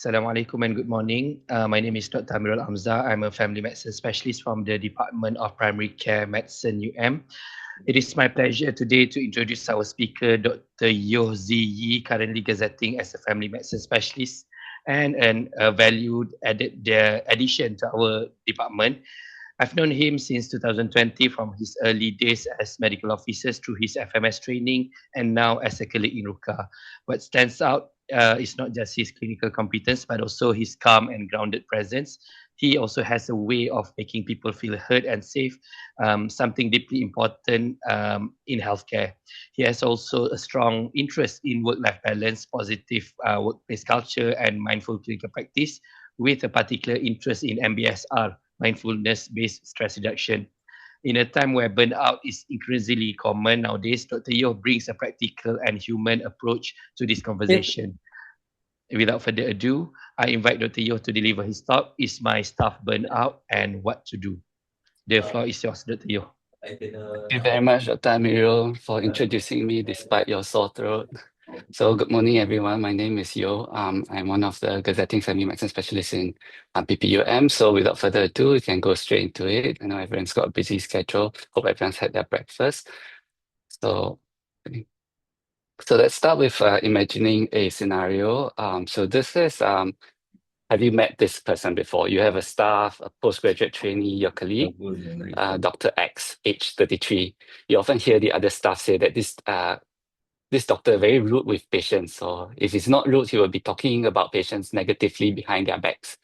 Assalamualaikum and good morning. My name is Dr. Amirul Amzar. I'm a family medicine specialist from the Department of Primary Care Medicine, UM. It is my pleasure today to introduce our speaker, Dr. Yeoh currently gazetting as a family medicine specialist and a valued addition to our department. I've known him since 2020 from his early days as medical officers through his FMS training and now as a colleague in RUCA. What stands out is not just his clinical competence, but also his calm and grounded presence. He also has a way of making people feel heard and safe, something deeply important in healthcare. He has also a strong interest in work-life balance, positive workplace culture, and mindful clinical practice, with a particular interest in MBSR, mindfulness-based stress reduction. In a time where burnout is increasingly common nowadays, Dr. Yeoh brings a practical and human approach to this conversation. Without further ado, I invite Dr. Yeoh to deliver his talk, Is My Staff Burnout and What to Do? The floor is yours, Dr. Yeoh. Thank you very much, Dr. Amirul, for introducing me despite your sore throat. So, good morning, everyone. My name is Yeoh. I'm one of the gazetting family medicine specialists in PPUM. So, without further ado, we can go straight into it. I know everyone's got a busy schedule. Hope everyone's had their breakfast. So, let's start with imagining a scenario. So, this is have you met this person before? You have a staff, a postgraduate trainee, your colleague, Dr. X, age 33. You often hear the other staff say that this doctor very rude with patients, or if he's not rude, he will be talking about patients negatively behind their backs.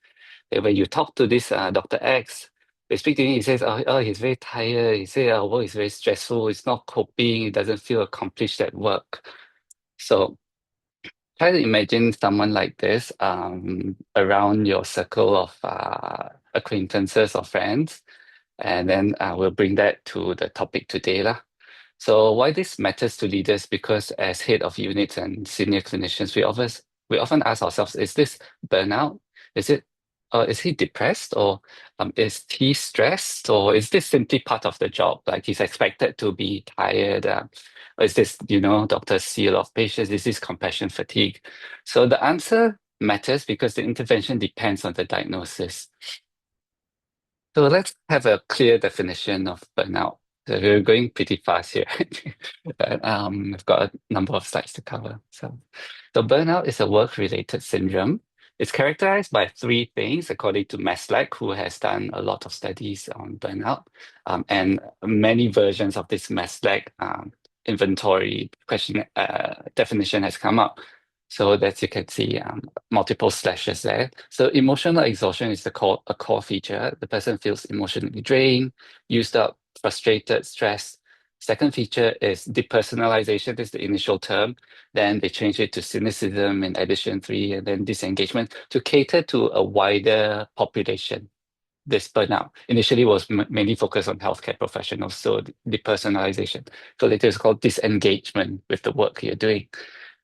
And when you talk to this Dr. X, they speak to him, he says, he's very tired. He says, work is very stressful. He's not coping. He doesn't feel accomplished at work. So try to imagine someone like this around your circle of acquaintances or friends, and then we'll bring that to the topic today, lah. So why this matters to leaders? Because as head of units and senior clinicians, we often ask ourselves: Is this burnout? Is it? Is he depressed, or is he stressed, or is this simply part of the job? Like he's expected to be tired. Or is this, doctor's seal of patience? Is this compassion fatigue? So the answer matters because the intervention depends on the diagnosis. So let's have a clear definition of burnout. So we're going pretty fast here. But, I've got a number of slides to cover. So burnout is a work-related syndrome. It's characterized by three things, according to Maslach, who has done a lot of studies on burnout. And many versions of this Maslach inventory definition has come up. So that you can see multiple slashes there. So emotional exhaustion is a core feature. The person feels emotionally drained, used up, frustrated, stressed. Second feature is depersonalization. This is the initial term. Then they change it to cynicism in edition 3, and then disengagement to cater to a wider population. This burnout initially was mainly focused on healthcare professionals, so depersonalization. So later it's called disengagement with the work you're doing.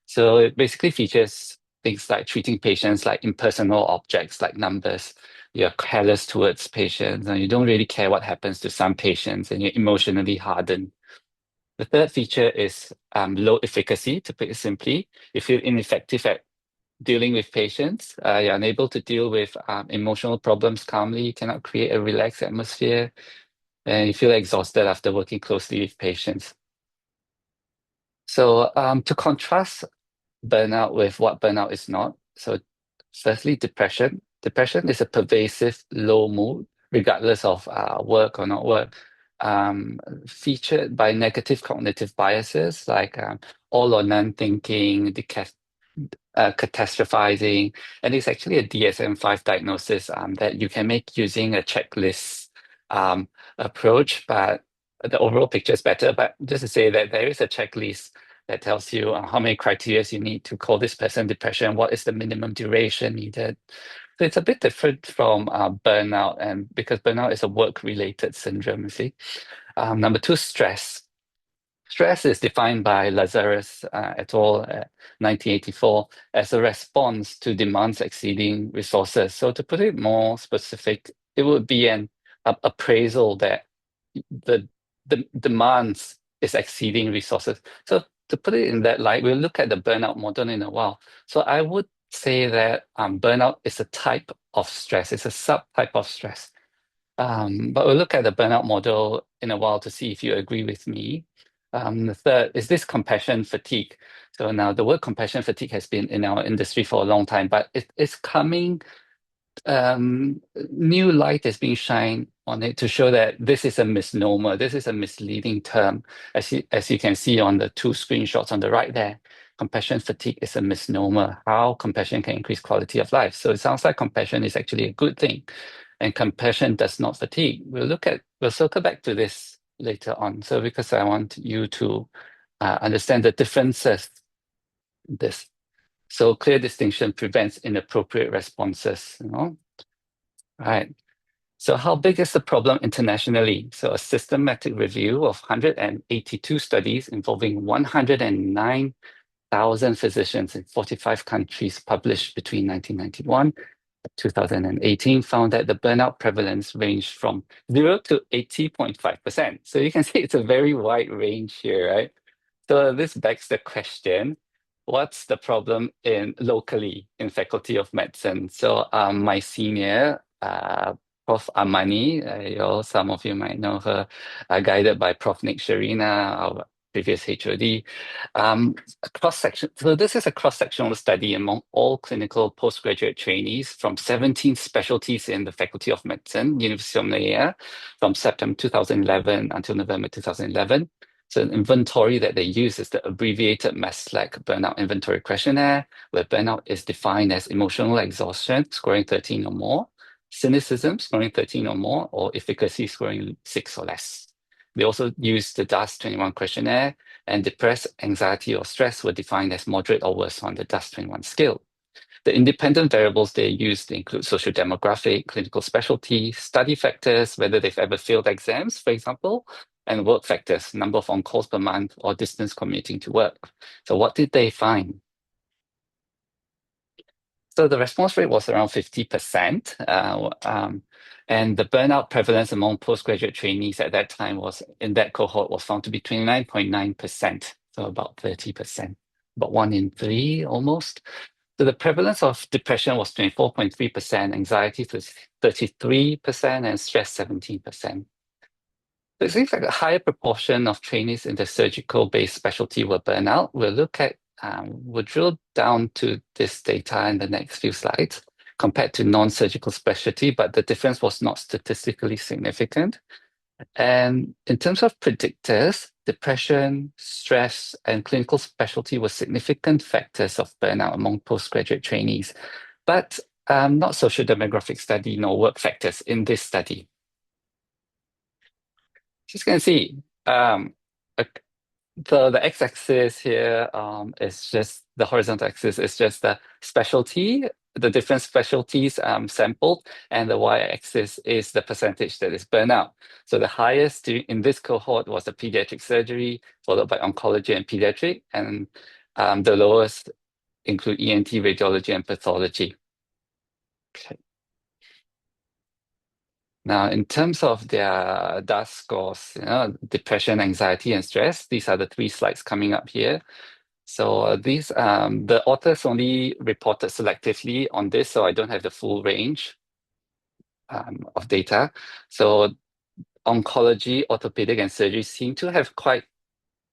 So it basically features things like treating patients like impersonal objects, like numbers. You're careless towards patients, and you don't really care what happens to some patients, and you're emotionally hardened. The third feature is low efficacy, to put it simply. You feel ineffective at dealing with patients. You're unable to deal with emotional problems calmly. You cannot create a relaxed atmosphere, and you feel exhausted after working closely with patients. So to contrast burnout with what burnout is not. So firstly, depression. Depression is a pervasive low mood, regardless of work or not work, featured by negative cognitive biases like all or none thinking, catastrophizing, and it's actually a DSM-5 diagnosis that you can make using a checklist approach, but the overall picture is better. But just to say that there is a checklist that tells you how many criteria you need to call this person depression, what is the minimum duration needed. So it's a bit different from burnout, and because burnout is a work-related syndrome, you see. Number two, stress. Stress is defined by Lazarus et al. 1984 as a response to demands exceeding resources. So to put it more specific, it would be an appraisal that the demands is exceeding resources. So to put it in that light, we'll look at the burnout model in a while. So I would say that burnout is a type of stress. It's a subtype of stress. But we'll look at the burnout model in a while to see if you agree with me. The third is this compassion fatigue. So now the word compassion fatigue has been in our industry for a long time, but it is coming, new light is being shined on it to show that this is a misnomer. This is a misleading term. As you can see on the two screenshots on the right there, compassion fatigue is a misnomer. How compassion can increase quality of life. So it sounds like compassion is actually a good thing, and compassion does not fatigue. We'll circle back to this later on. So because I want you to understand the differences in this. So clear distinction prevents inappropriate responses, you know? Right. So how big is the problem internationally? So a systematic review of 182 studies involving 109,000 physicians in 45 countries published between 1991 and 2018 found that the burnout prevalence ranged from 0 to 80.5%. So you can see it's a very wide range here, right? So this begs the question, what's the problem locally in Faculty of Medicine? So my senior, Prof. Amani, some of you might know her, guided by Prof. Nick Sharina, our previous HOD. A cross-section. So this is a cross-sectional study among all clinical postgraduate trainees from 17 specialties in the Faculty of Medicine, University of Malaya, from September 2011 until November 2011. So an inventory that they use is the abbreviated MESLAC Burnout Inventory Questionnaire, where burnout is defined as emotional exhaustion, scoring 13 or more, cynicism, scoring 13 or more, or efficacy, scoring 6 or less. They also use the DAS-21 questionnaire, and depressed, anxiety, or stress were defined as moderate or worse on the DAS-21 scale. The independent variables they used include social demographic, clinical specialty, study factors, whether they've ever failed exams, for example, and work factors, number of on-calls per month, or distance commuting to work. So what did they find? So the response rate was around 50%. And the burnout prevalence among postgraduate trainees at that time in that cohort was found to be 29.9%, so about 30%, about 1 in 3 almost. So the prevalence of depression was 24.3%, anxiety 33%, and stress 17%. So it seems like a higher proportion of trainees in the surgical-based specialty were burnout. We'll drill down to this data in the next few slides compared to non-surgical specialty, but the difference was not statistically significant. And in terms of predictors, depression, stress, and clinical specialty were significant factors of burnout among postgraduate trainees, but not social demographic study nor work factors in this study. Just going to see, the x-axis here is just the horizontal axis is just the specialty, the different specialties sampled, and the y-axis is the percentage that is burnout. So the highest in this cohort was the pediatric surgery, followed by oncology and pediatric, and the lowest include ENT, radiology, and pathology. Okay. Now, in terms of their DAS scores, depression, anxiety, and stress, these are the 3 slides coming up here. So these, the authors only reported selectively on this, so I don't have the full range of data. So oncology, orthopedic, and surgery seem to have quite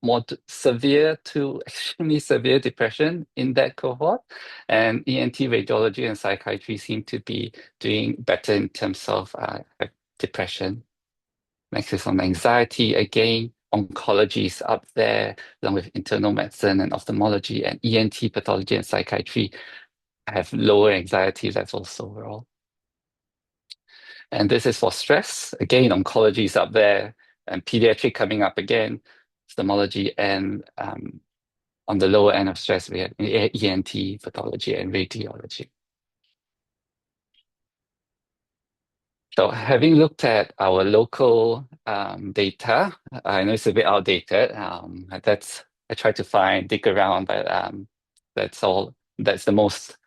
more severe to extremely severe depression in that cohort. And ENT, radiology, and psychiatry seem to be doing better in terms of depression. Next is on anxiety. Again, oncology is up there, along with internal medicine and ophthalmology, and ENT, pathology, and psychiatry have lower anxiety levels overall. And this is for stress. Again, oncology is up there, and pediatric coming up again, ophthalmology, and on the lower end of stress, we have ENT, pathology, and radiology. So having looked at our local data, I know it's a bit outdated. I tried to dig around, but that's the most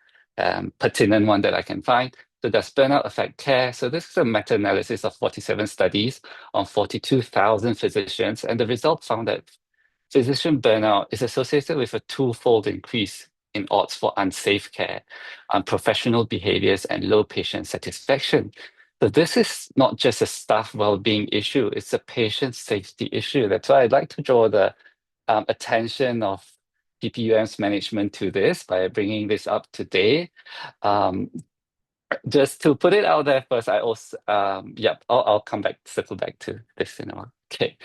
pertinent one that I can find. So does burnout affect care? So this is a meta-analysis of 47 studies on 42,000 physicians, and the result found that physician burnout is associated with a twofold increase in odds for unsafe care, unprofessional behaviors, and low patient satisfaction. So this is not just a staff well-being issue, it's a patient safety issue. That's why I'd like to draw the attention of PPUM's management to this by bringing this up today. Um, just to put it out there first, I also, I'll come back, circle back to this in a while. Okay.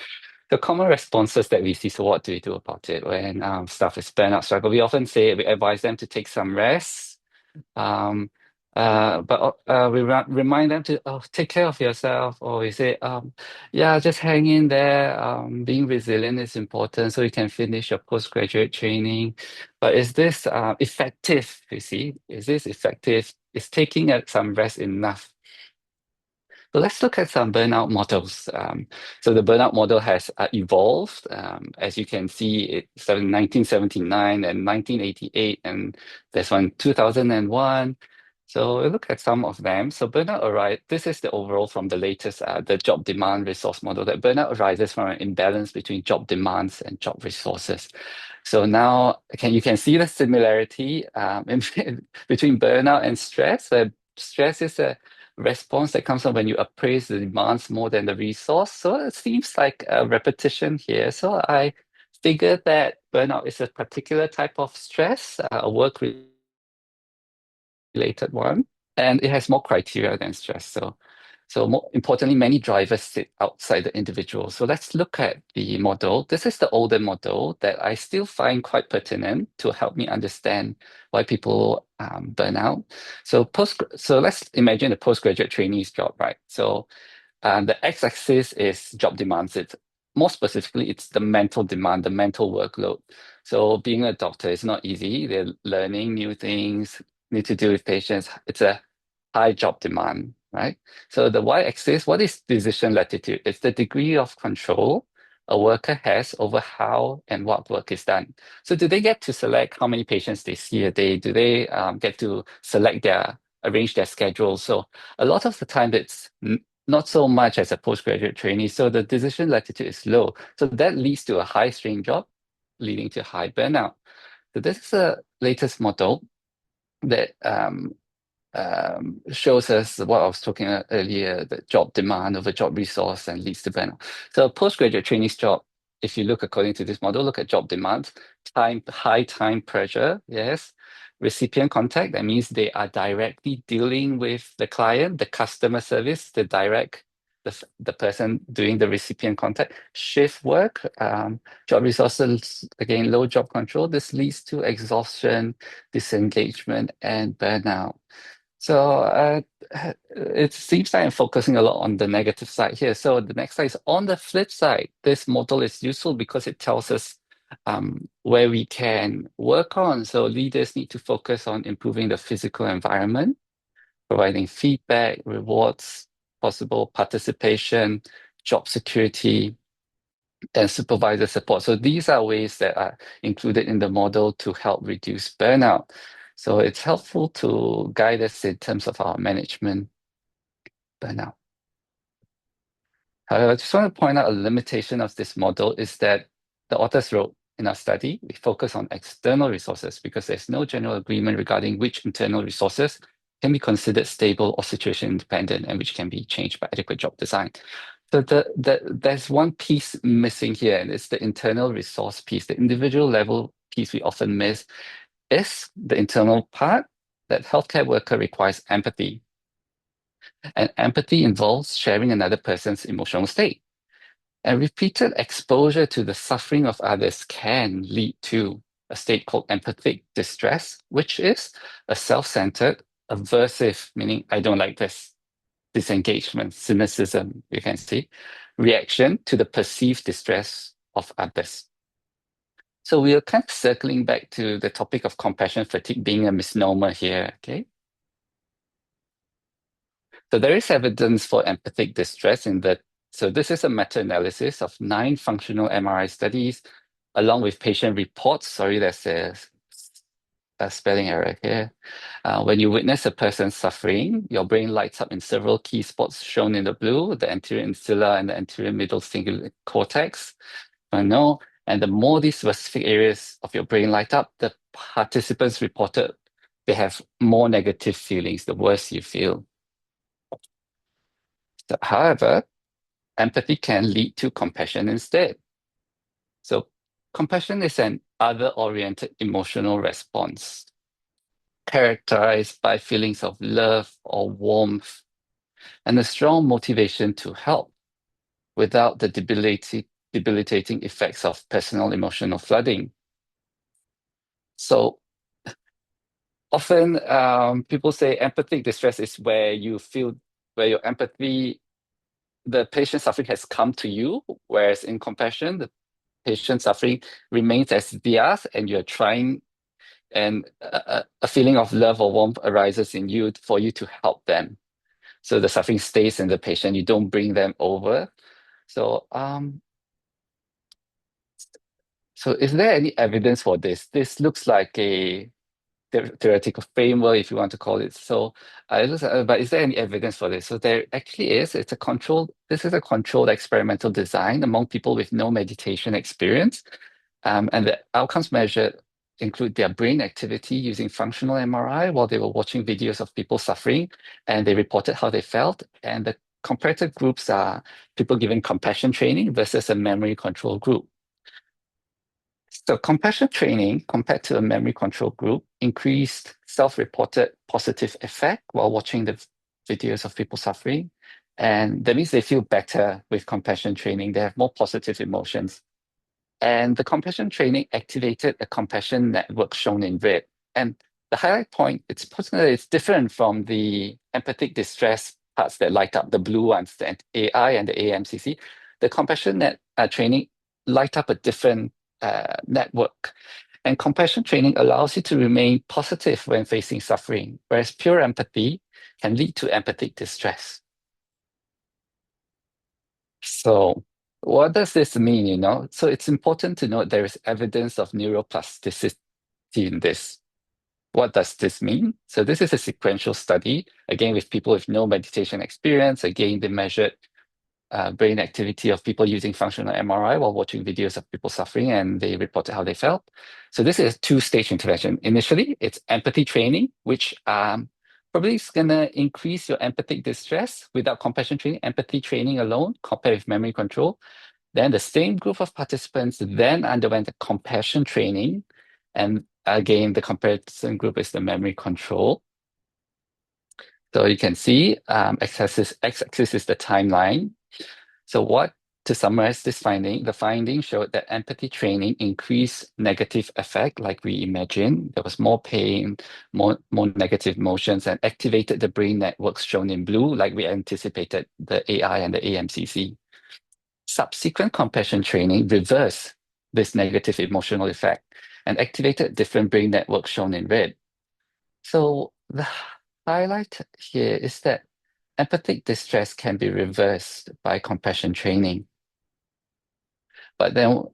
The common responses that we see, so what do we do about it when staff is burnout struggle? We often say we advise them to take some rest, um, but we remind them to take care of yourself, or we say, yeah, just hang in there. Being resilient is important, so you can finish your postgraduate training. But is this effective? You see, is this effective? Is taking some rest enough? So let's look at some burnout models. So the burnout model has evolved. As you can see, it's 1979 and 1988, and there's one 2001. So we look at some of them. So burnout arises, this is the overall from the latest, the job demand resource model, that burnout arises from an imbalance between job demands and job resources. So now you can see the similarity between burnout and stress, where stress is a response that comes from when you appraise the demands more than the resource. So it seems like a repetition here. So I figured that burnout is a particular type of stress, a work-related one, and it has more criteria than stress. So more importantly, many drivers sit outside the individual. So let's look at the model. This is the older model that I still find quite pertinent to help me understand why people burn out. So let's imagine a postgraduate trainee's job, right? So the x-axis is job demands. It's more specifically, it's the mental demand, the mental workload. So being a doctor is not easy. They're learning new things, need to deal with patients. It's a high job demand, right? So the y-axis, what is decision latitude? It's the degree of control a worker has over how and what work is done. So do they get to select how many patients they see a day? Do they get to arrange their schedule? So a lot of the time it's not so much as a postgraduate trainee. So the decision latitude is low. So that leads to a high strain job, leading to high burnout. So this is the latest model that shows us what I was talking about earlier, the job demand over job resource and leads to burnout. So a postgraduate trainee's job, if you look according to this model, look at job demands, high time pressure, yes. Recipient contact, that means they are directly dealing with the client, the customer service, the person doing the recipient contact. Shift work, job resources, again, low job control. This leads to exhaustion, disengagement, and burnout. So it seems like I'm focusing a lot on the negative side here. So the next slide is on the flip side. This model is useful because it tells us where we can work on. So leaders need to focus on improving the physical environment, providing feedback, rewards, possible participation, job security, and supervisor support. So these are ways that are included in the model to help reduce burnout. So it's helpful to guide us in terms of our management burnout. However, I just want to point out a limitation of this model is that the authors wrote in our study, we focus on external resources because there's no general agreement regarding which internal resources can be considered stable or situation independent and which can be changed by adequate job design. So there's one piece missing here, and it's the internal resource piece. The individual level piece we often miss is the internal part that healthcare worker requires empathy. And empathy involves sharing another person's emotional state. And repeated exposure to the suffering of others can lead to a state called empathic distress, which is a self-centered, aversive, meaning I don't like this, disengagement, cynicism, you can see, reaction to the perceived distress of others. So we are kind of circling back to the topic of compassion fatigue being a misnomer here, okay? So there is evidence for empathic distress so this is a meta-analysis of 9 functional MRI studies, along with patient reports. Sorry, there's a spelling error here. When you witness a person suffering, your brain lights up in several key spots shown in the blue, the anterior insula and the anterior middle cingulate cortex. I know. And the more these specific areas of your brain light up, the participants reported they have more negative feelings the worse you feel. So, however, empathy can lead to compassion instead. So, compassion is an other-oriented emotional response characterized by feelings of love or warmth and a strong motivation to help without the debilitating effects of personal emotional flooding. So often people say empathic distress is where you feel, where your empathy, the patient suffering has come to you, whereas in compassion, the patient suffering remains as theirs and you're trying, and a feeling of love or warmth arises in you for you to help them. So the suffering stays in the patient, you don't bring them over. So so is there any evidence for this? This looks like a theoretical framework, if you want to call it. So, but is there any evidence for this? So there actually is. This is a controlled experimental design among people with no meditation experience. And the outcomes measured include their brain activity using functional MRI while they were watching videos of people suffering, and they reported how they felt. And the comparative groups are people given compassion training versus a memory control group. So compassion training compared to a memory control group increased self-reported positive effect while watching the videos of people suffering. And that means they feel better with compassion training. They have more positive emotions. And the compassion training activated a compassion network shown in red. And the highlight point, it's different from the empathic distress parts that light up, the blue ones, the AI and the AMCC. The compassion training light up a different network. And compassion training allows you to remain positive when facing suffering, whereas pure empathy can lead to empathic distress. So, what does this mean, So it's important to note there is evidence of neuroplasticity in this. What does this mean? So this is a sequential study, again, with people with no meditation experience. Again, they measured brain activity of people using functional MRI while watching videos of people suffering, and they reported how they felt. So this is a two-stage intervention. Initially, it's empathy training, which probably is going to increase your empathic distress without compassion training, empathy training alone, compared with memory control. Then the same group of participants then underwent a compassion training. And again, the comparison group is the memory control. So you can see x-axis is the timeline. So to summarize this finding, the finding showed that empathy training increased negative effect like we imagined. There was more pain, more negative emotions, and activated the brain networks shown in blue like we anticipated, the AI and the AMCC. Subsequent compassion training reversed this negative emotional effect and activated different brain networks shown in red. So the highlight here is that empathic distress can be reversed by compassion training. But then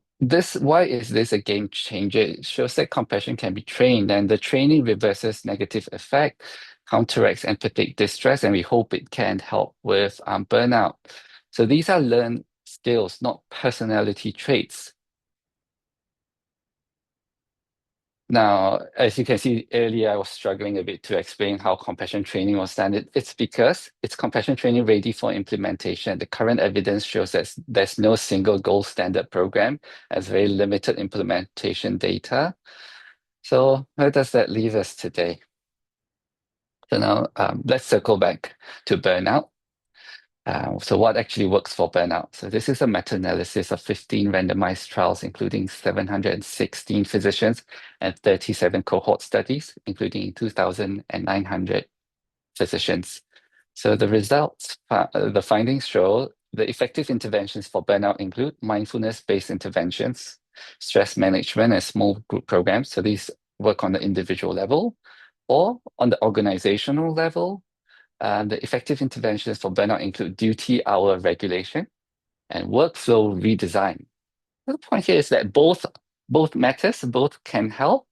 why is this a game changer? It shows that compassion can be trained, and the training reverses negative effect, counteracts empathic distress, and we hope it can help with burnout. So these are learned skills, not personality traits. Now, as you can see earlier, I was struggling a bit to explain how compassion training was done. It's because it's compassion training ready for implementation. The current evidence shows that there's no single gold standard program, as very limited implementation data. So where does that leave us today? So now let's circle back to burnout. So what actually works for burnout? So this is a meta-analysis of 15 randomized trials, including 716 physicians and 37 cohort studies, including 2,900 physicians. So the results, the findings show the effective interventions for burnout include mindfulness-based interventions, stress management, and small group programs. So these work on the individual level or on the organizational level. The effective interventions for burnout include duty hour regulation and workflow redesign. The point here is that both matters, both can help.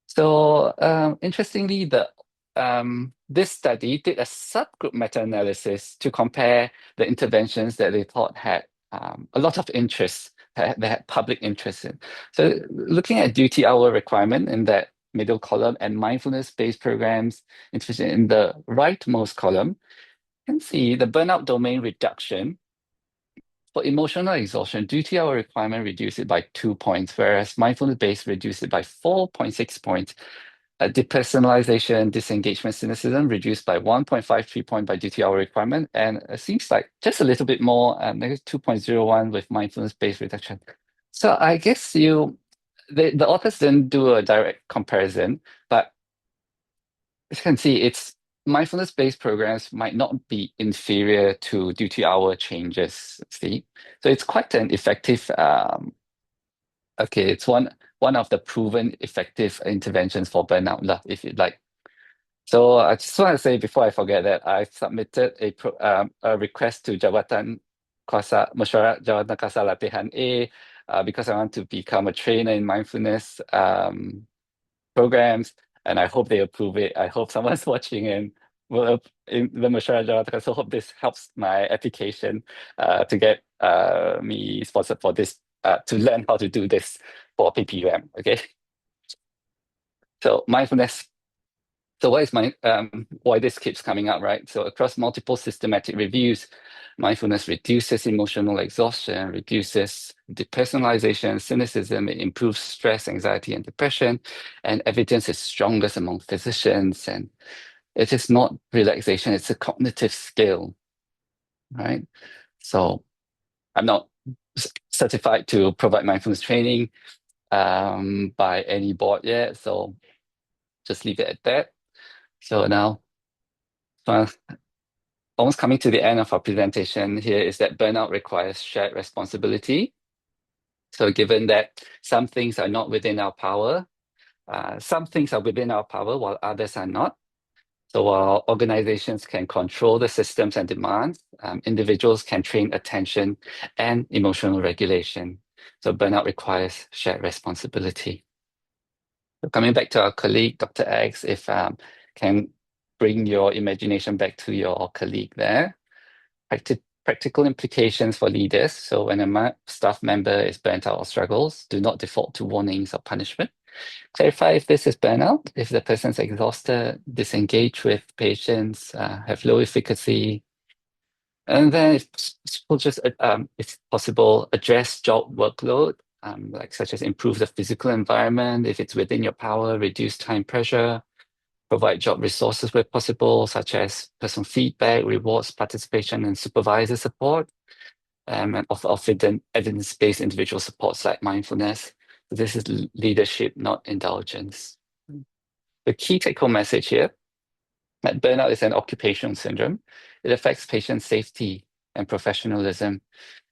So interestingly, this study did a subgroup meta-analysis to compare the interventions that they thought had a lot of interest they had public interest in. So looking at duty hour requirement in that middle column and mindfulness-based programs interested in the rightmost column, you can see the burnout domain reduction. For emotional exhaustion, duty hour requirement reduced it by 2 points, whereas mindfulness-based reduced it by 4.6 points. Depersonalization, disengagement, cynicism reduced by 1.53 point by duty hour requirement, and it seems like just a little bit more, negative 2.01 with mindfulness-based reduction. So I guess the authors didn't do a direct comparison, but as you can see, it's mindfulness-based programs might not be inferior to duty hour changes, see? So it's quite an effective, okay, it's one of the proven effective interventions for burnout, lah, if you like. So I just want to say before I forget that I submitted a request to Jabatan Kuasa Mesyuarat Jabatan Kuasa Latihan A because I want to become a trainer in mindfulness programs, and I hope they approve it. I hope someone's watching and will in the Mesyuarat Jabatan Kuasa. So hope this helps my application to get me sponsored for this to learn how to do this for PPUM. Okay, so mindfulness. So why this keeps coming up, right? So across multiple systematic reviews, mindfulness reduces emotional exhaustion, reduces depersonalization, cynicism, it improves stress, anxiety, and depression, and evidence is strongest among physicians. And it is not relaxation, it's a cognitive skill, right? So I'm not certified to provide mindfulness training by any board yet, so just leave it at that. So now, almost coming to the end of our presentation here is that burnout requires shared responsibility. So given that some things are not within our power, some things are within our power while others are not. So while organizations can control the systems and demands, individuals can train attention and emotional regulation. So burnout requires shared responsibility. So coming back to our colleague, Dr. X, if can bring your imagination back to your colleague there. Practical implications for leaders. So when a staff member is burnt out or struggles, do not default to warnings or punishment. Clarify if this is burnout, if the person's exhausted, disengaged with patients, have low efficacy. And then if possible, address job workload, like such as improve the physical environment. If it's within your power, reduce time pressure, provide job resources where possible, such as personal feedback, rewards, participation, and supervisor support, and offer evidence-based individual supports like mindfulness. So this is leadership, not indulgence. The key take-home message here, that burnout is an occupational syndrome. It affects patient safety and professionalism,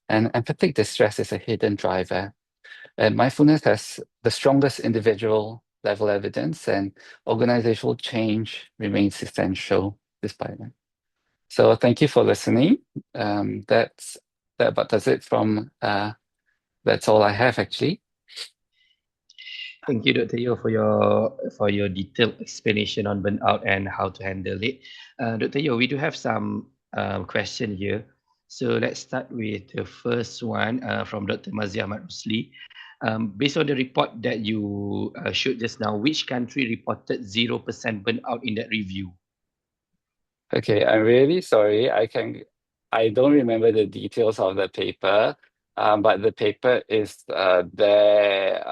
and empathic distress is a hidden driver. And mindfulness has the strongest individual level evidence, and organizational change remains essential despite that. So thank you for listening. That about does it from that's all I have actually. Thank you, Dr. Yeoh, for your detailed explanation on burnout and how to handle it. Dr. Yeoh, we do have some question here. So let's start with the first one from Dr. Mazia Ahmad Rusli. Based on the report that you showed just now, which country reported 0% burnout in that review? Okay, I'm really sorry. I don't remember the details of the paper, but the paper is there.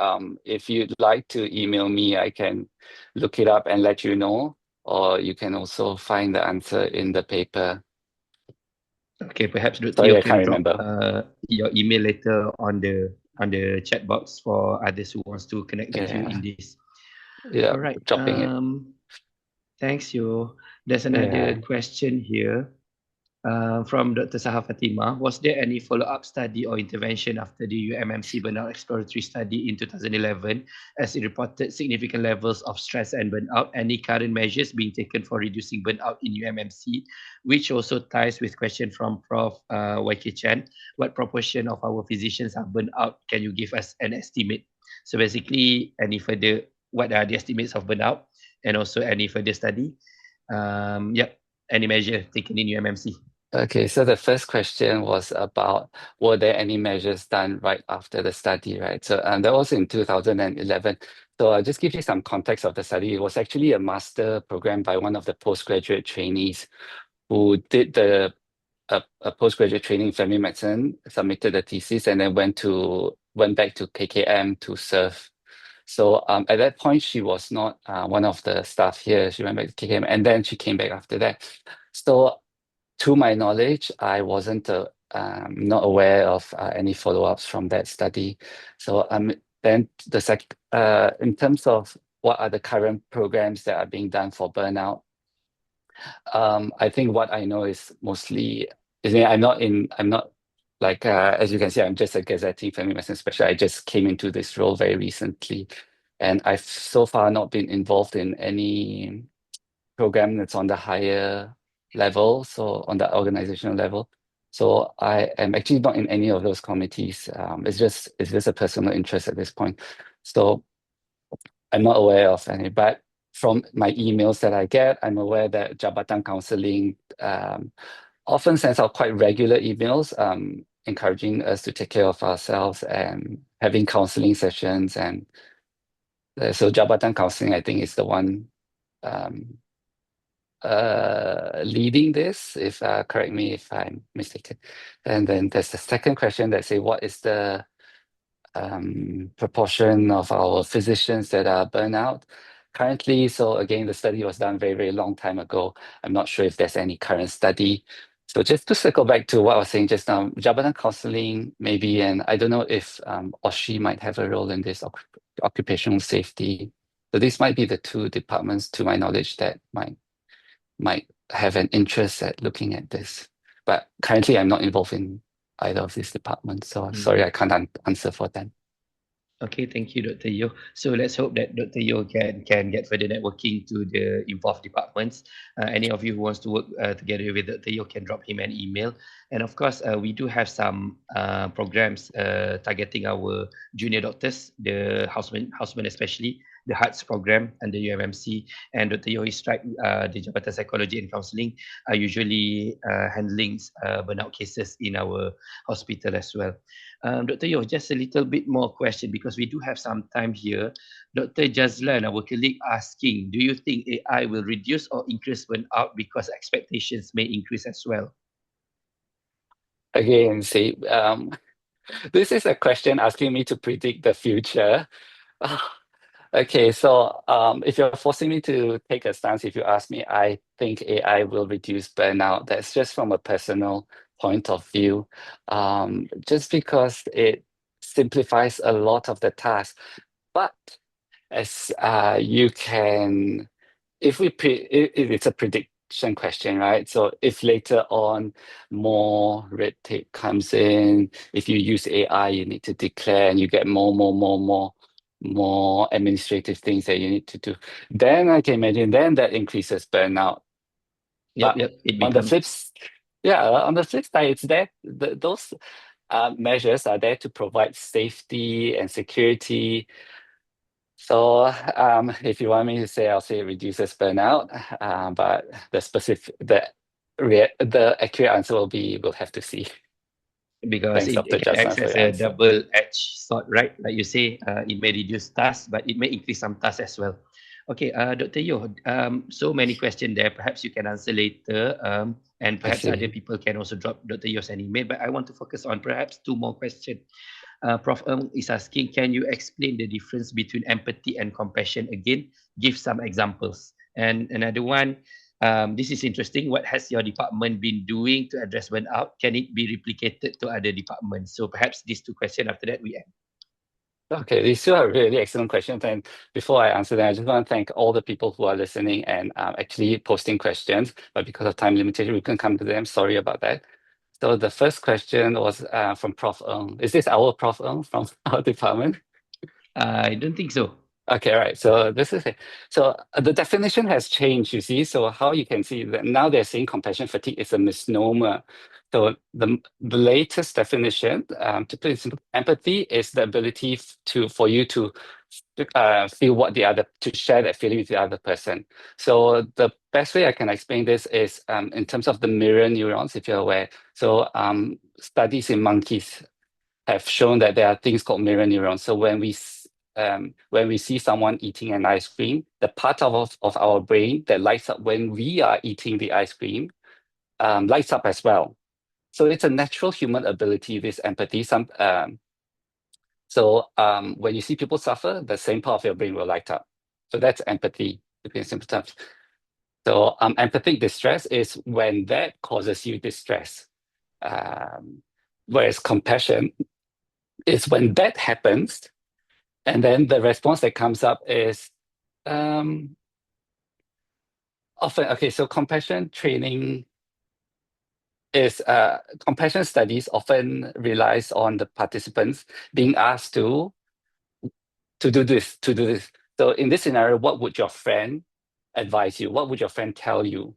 If you'd like to email me, I can look it up and let you know, or you can also find the answer in the paper. Okay, perhaps Dr. Sorry, Yeoh I can't can drop remember. your email later on the chat box for others who wants to connect with you Yeah, in this. yeah, All right. dropping it. Thanks, Yeoh. There's another Yeah. question here. From Dr. Saha Fatima, was there any follow-up study or intervention after the UMMC burnout exploratory study in 2011 as it reported significant levels of stress and burnout? Any current measures being taken for reducing burnout in UMMC? Which also ties with question from Prof. YK Chan. What proportion of our physicians are burnt out? Can you give us an estimate? So basically, what are the estimates of burnout and also any further study? Yep, any measure taken in UMMC? Okay, so the first question was about were there any measures done right after the study, right? So that was in 2011. So I'll just give you some context of the study. It was actually a master program by one of the postgraduate trainees who did a postgraduate training in family medicine, submitted a thesis, and then went back to KKM to serve. So at that point, she was not one of the staff here. She went back to KKM, and then she came back after that. So to my knowledge, I wasn't not aware of any follow-ups from that study. So then in terms of what are the current programs that are being done for burnout, I think what I know is mostly I'm not like as you can see, I'm just a gazetting family medicine specialist. I just came into this role very recently, and I've so far not been involved in any program that's on the higher level, so on the organizational level. So I am actually not in any of those committees. It's just a personal interest at this point. So I'm not aware of any, but from my emails that I get, I'm aware that Jabatan Counseling often sends out quite regular emails encouraging us to take care of ourselves and having counseling sessions. And so Jabatan Counseling, I think, is the one um, leading this, if correct me if I'm mistaken. And then there's the second question that say, what is the proportion of our physicians that are burnout currently? So again, the study was done very, very long time ago. I'm not sure if there's any current study. So just to circle back to what I was saying just now, Jabatan Counseling maybe, and I don't know if OSHI might have a role in this, occupational safety. So these might be the two departments, to my knowledge, that might have an interest at looking at this. But currently, I'm not involved in either of these departments. So sorry, I can't answer for them. Okay, thank you, Dr. Yeoh. So let's hope that Dr. Yeoh can get further networking to the involved departments. Any of you who wants to work together with Dr. Yeoh can drop him an email. And of course, we do have some programs targeting our junior doctors, the housemen especially, the HEARTS program under UMMC. And Dr. Yeoh is right, the Jabatan Psychology and Counselling are usually handling burnout cases in our hospital as well. Dr. Yeoh, just a little bit more question because we do have some time here. Dr. Jazlan, our colleague, asking, do you think AI will reduce or increase burnout because expectations may increase as well? Again, see, this is a question asking me to predict the future. Okay, so if you're forcing me to take a stance, if you ask me, I think AI will reduce burnout. That's just from a personal point of view, just because it simplifies a lot of the tasks. But as you can, if it's a prediction question, right? So if later on more red tape comes in, if you use AI, you need to declare and you get more administrative things that you need to do, then I can imagine then that increases burnout. Yep, But yep. It on the becomes on the flip side, it's there. Those measures are there to provide safety and security. So if you want me to say, I'll say it reduces burnout. But the accurate answer will be we'll have to see. because Thanks, it Dr. can Jasna, act for as your a answer. double-edged sword, right? Like you say, it may reduce tasks, but it may increase some tasks as well. Okay, Dr. Yeoh, so many questions there. Perhaps you can answer later, and I perhaps other see. people can also drop Dr. Yeoh's an email. But I want to focus on perhaps two more questions. Prof. Ng is asking, can you explain the difference between empathy and compassion again? Give some examples. And another one, this is interesting. What has your department been doing to address burnout? Can it be replicated to other departments? So perhaps these two questions, after that we end. Okay, these two are really excellent questions. And before I answer them, I just want to thank all the people who are listening and actually posting questions. But because of time limitation, we couldn't come to them. Sorry about that. So the first question was from Prof. Ng. Is this our Prof. Ng from our department? I don't think so. Okay, right. So this is it. So the definition has changed, you see. So how you can see that now they're saying compassion fatigue is a misnomer. So the latest definition, to put it simply, empathy is the ability for you to feel what the other, to share that feeling with the other person. So the best way I can explain this is in terms of the mirror neurons, if you're aware. So studies in monkeys have shown that there are things called mirror neurons. So when we see someone eating an ice cream, the part of our brain that lights up when we are eating the ice cream lights up as well. So it's a natural human ability, this empathy. When you see people suffer, the same part of your brain will light up. So that's empathy, in simple terms. So empathic distress is when that causes you distress. Whereas compassion is when that happens, and then the response that comes up is um, often, okay, so compassion training is compassion studies often relies on the participants being asked to do this, to do this. So in this scenario, what would your friend advise you? What would your friend tell you?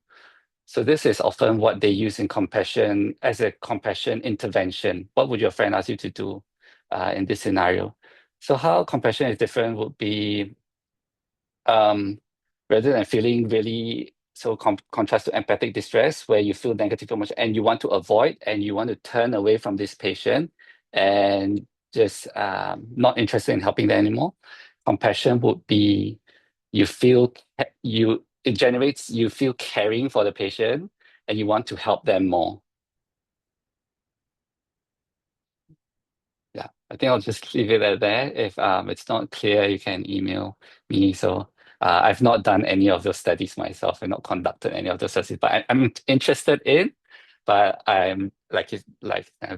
So this is often what they use in compassion as a compassion intervention. What would your friend ask you to do in this scenario? So how compassion is different would be um, rather than feeling really so contrast to empathic distress, where you feel negative emotion and you want to avoid and you want to turn away from this patient and just not interested in helping them anymore. Compassion would be you feel it generates you feel caring for the patient and you want to help them more. Yeah, I think I'll just leave it at there. If it's not clear, you can email me. So I've not done any of those studies myself. I've not conducted any of those studies, but I'm interested in. But I'm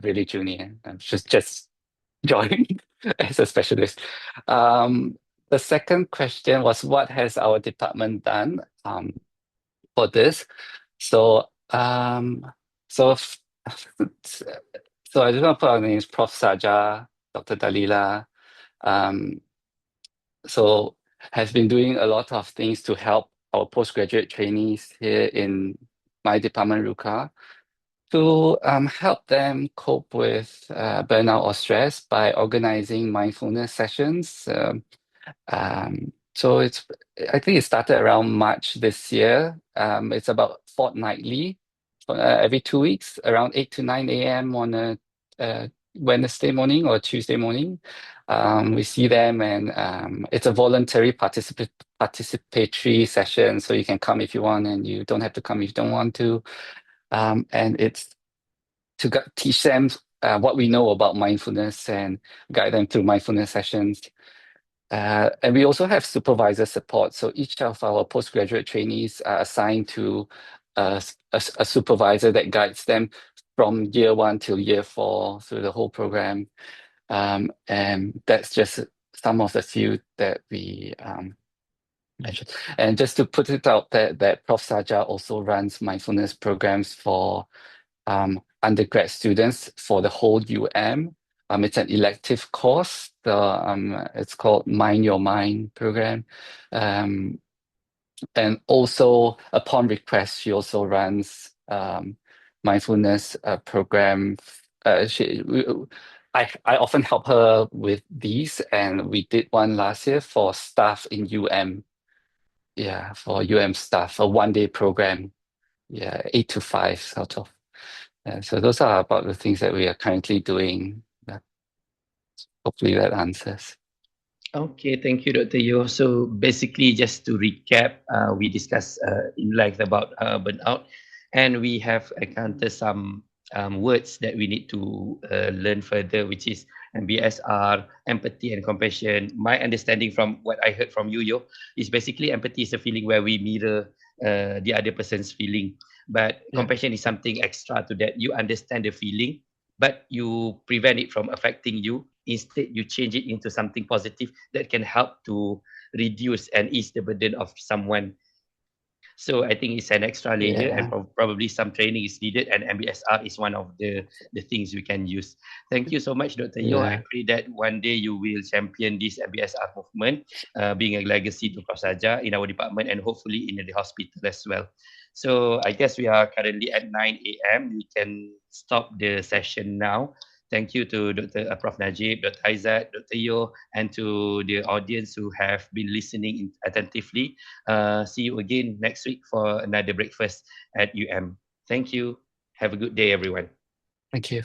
really junior. I'm just joined as a specialist. Um, the second question was, what has our department done for this? So so so I just want to put our names, Prof. Saja, Dr. Dalila, um, so has been doing a lot of things to help our postgraduate trainees here in my department, RUCA, to help them cope with burnout or stress by organizing mindfulness sessions. So I think it started around March this year. It's about fortnightly, every 2 weeks, around 8 to 9 a.m. on a Wednesday morning or Tuesday morning. We see them, and it's a voluntary participatory session, so you can come if you want, and you don't have to come if you don't want to. And it's to teach them what we know about mindfulness and guide them through mindfulness sessions. And we also have supervisor support. So each of our postgraduate trainees are assigned to a supervisor that guides them from year 1 till year 4 through the whole program. And that's just some of the few that we mentioned. And just to put it out there, that Prof. Saja also runs mindfulness programs for undergrad students for the whole UM. It's an elective course. It's called Mind Your Mind program. And also, upon request, she also runs mindfulness program. I often help her with these, and we did one last year for staff in UM. Yeah, for UM staff, a 1-day program. Yeah, 8 to 5 sort of. So those are about the things that we are currently doing. Hopefully that answers. Okay, thank you, Dr. Yeoh. So basically, just to recap, we discussed in length about burnout, and we have encountered some words that we need to learn further, which is MBSR, empathy and compassion. My understanding from what I heard from you, Yeoh, is basically empathy is a feeling where we mirror the other person's feeling, but Yeah. compassion is something extra to that. You understand the feeling, but you prevent it from affecting you. Instead, you change it into something positive that can help to reduce and ease the burden of someone. So I think it's an extra layer, and Yeah. probably some training is needed, and MBSR is one of the things we can use. Thank you so much, Dr. Yeoh. I Yeah. pray that one day you will champion this MBSR movement, being a legacy to Prof. Saja in our department and hopefully in the hospital as well. So I guess we are currently at 9 a.m. We can stop the session now. Thank you to Dr. Prof. Najib, Dr. Aizat, Dr. Yeoh, and to the audience who have been listening attentively. See you again next week for another breakfast at UM. Thank you. Have a good day, everyone. Thank you.